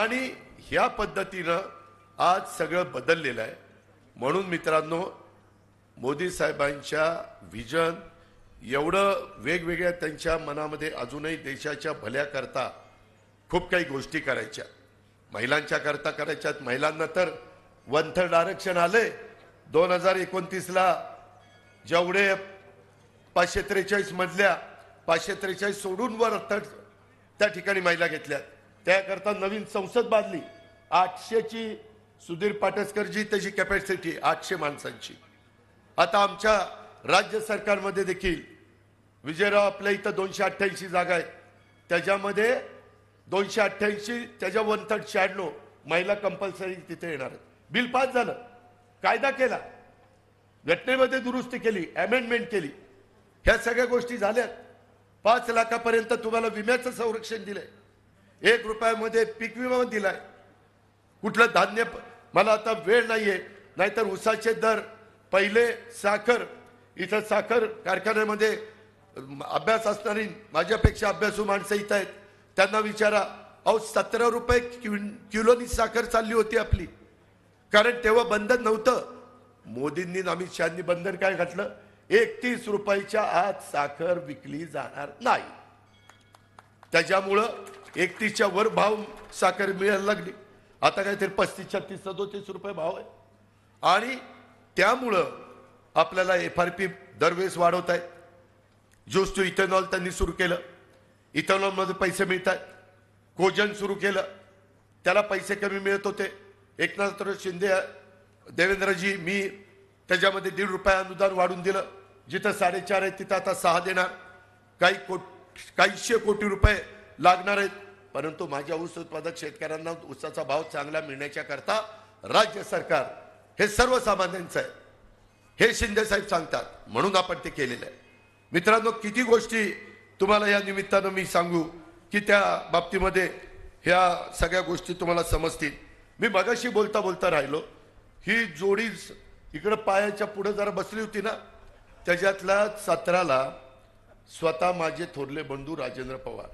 आणि ह्या पद्धतीनं आज सगळं बदललेलं आहे। म्हणून मित्रांनो, मोदी साहेबांच्या विजन एवढं वेगवेगळ्या त्यांच्या मनामध्ये अजूनही देशाच्या भल्याकरता खूप काही गोष्टी करायच्या, महिलांच्या करता करायच्यात। महिलांना तर वन थर्ड आरक्षण आले 2029 ला। जेवढे 543 मधल्या 543 सोडून वर त्या ठिकाणी महिला घेतल्या, त्याकरता नवीन संसद बांधली 800 ची। सुधीर पाटसकरजी त्याची कॅपॅसिटी 800 माणसांची। आता आमच्या राज्य सरकारमध्ये देखील विजयराव आपल्या इथं 288 जागा आहे, त्याच्यामध्ये 288 त्याच्या 1/3 96 महिला कंपल्सरी तिथे येणार आहेत। बिल पास झालं, कायदा केला, घटनेमध्ये दुरुस्ती केली, अमेंडमेंट केली, ह्या सगळ्या गोष्टी झाल्या। 5 लाखापर्यंत तुम्हाला विम्याचं संरक्षण दिलंय, 1 रुपयामध्ये पीक विमा दिलाय। कुठलं धान्य, मला आता वेळ नाहीये, नाहीतर ऊसाचे दर पहिले साखर, इथं साखर कारखान्यामध्ये अभ्यास असणारी माझ्यापेक्षा अभ्यासू माणसं इथं आहेत, त्यांना विचारा, अहो 17 रुपये किलोनी साखर चालली होती आपली, कारण तेव्हा बंधन नव्हतं। मोदींनी अमित शहानी बंधन काय घातलं, 31 रुपयाच्या आत साखर विकली जाणार नाही। त्याच्यामुळं 31च्या वर भाव साखर मिळायला लागली। आता काहीतरी 35, 36, 37 रुपये भाव आहे, आणि त्यामुळं आपल्याला FRP दरवेळेस वाढवत आहे। ज्यूस टू इथेनॉल त्यांनी सुरू केलं, इथेनॉलमध्ये पैसे मिळत आहेत। कोजन सुरू केलं, त्याला पैसे कमी मिळत होते। एकनाथ शिंदे, देवेंद्रजी, मी त्याच्यामध्ये 1.5 रुपये अनुदान वाढून दिलं, जिथं 4.5 आहे तिथं आता 6 देणार। काहीशे कोटी रुपये लागणार आहेत, परंतु माझ्या ऊस उत्पादक शेतकऱ्यांना ऊसाचा भाव चांगला मिळण्याच्या करता राज्य सरकार हे सर्वसामान्यांचं आहे, हे शिंदे साहेब सांगतात, म्हणून आपण ते केलेलं आहे। मित्रांनो, किती गोष्टी तुम्हाला या निमित्तानं मी सांगू की त्या बाबतीमध्ये ह्या सगळ्या गोष्टी तुम्हाला समजतील। मी मगाशी बोलता बोलता राहिलो, ही जोडी इकडं पायाच्या पुढे जरा बसली होती ना, त्याच्यातल्या 17ला स्वतः माझे थोरले बंधू राजेंद्र पवार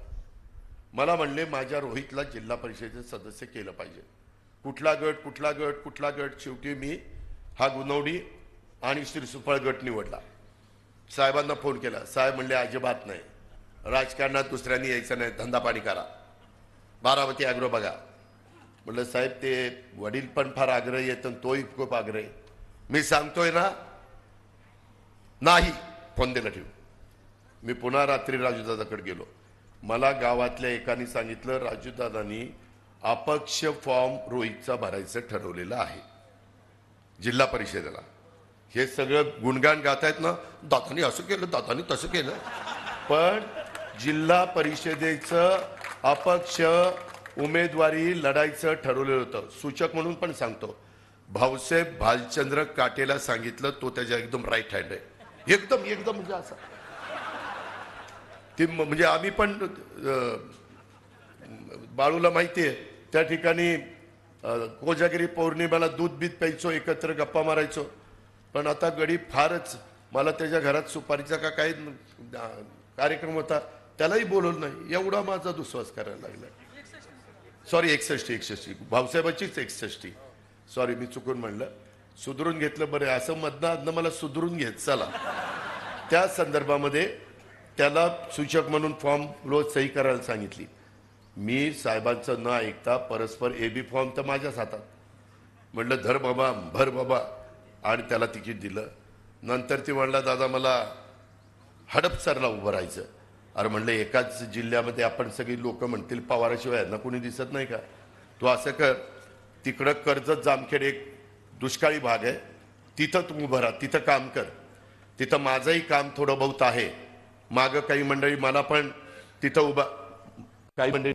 मला म्हणले, माझ्या रोहितला जिल्हा परिषदेचे सदस्य केलं पाहिजे। कुठला गट कुठला गट कुठला गट, शेवटी मी हा गुणवडी आणि श्रीसुफळ गट निवडला। साहेबांना फोन केला, साहेब म्हणले अजिबात नाही, राजकारणात दुसऱ्यांनी यायचं नाही, धंदा पाणी करा, बारामती ॲग्रो बघा। म्हणलं साहेब, ते वडील पण फार आग्रही आहेत आणि तोही खूप आग्रही, मी सांगतोय ना, नाही, फोन दिला ठेवून। मी पुन्हा रात्री राजूदादाकडे गेलो, मला गावातल्या एकाने सांगितलं, राजूदादांनी अपक्ष फॉर्म रोहितचा भरायचं ठरवलेलं आहे जिल्हा परिषदेला। हे सगळं गुणगान गातायत ना, दादानी असं केलं, दादानी तसं केलं, पण जिल्हा परिषदेचं अपक्ष उमेदवारी लढायचं ठरवलेलं होतं। सूचक म्हणून पण सांगतो, भाऊसाहेब भालचंद्र काटेला सांगितलं, तो त्याच्या एकदम राईट हँड आहे, एकदम एकदम म्हणजे असं ती, म्हणजे आम्ही पण बाळूला माहिती आहे, त्या ठिकाणी कोजागिरी पौर्णिमेला दूध बीत प्यायचो, एकत्र गप्पा मारायचो, पण आता गडी फारच, मला त्याच्या घरात सुपारीचा का काही कार्यक्रम होता, त्यालाही बोलवलं नाही, एवढा माझा दुस्वास करायला लागला। सॉरी, 61 भाऊसाहेबाचीच 61, सॉरी मी चुकून म्हणलं, सुधरून घेतलं, बरं असं मधनं मला सुधरून घेत चला। त्या संदर्भामध्ये त्याला सूचक म्हणून फॉर्म रोज सही करायला सांगितली। मी साहेबांचं न ऐकता परस्पर AB फॉर्म तर माझ्याच हातात, म्हटलं धर बाबा, भर बाबा, आणि त्याला तिकीट दिलं। नंतर ती म्हणला, दादा मला हडपसरला उभं राहायचं। अरे म्हणलं, एकाच जिल्ह्यामध्ये आपण सगळी लोक म्हणतील पवाराशिवाय ना कोणी दिसत नाही का, तू असं कर, तिकडं कर्जत जामखेड एक दुष्काळी भाग आहे, तिथं तू उभं राहा, तिथं काम कर, तिथं माझंही काम थोडं बहुत आहे, मागं काही मंडळी मला पण तिथं उभा, काही मंडळी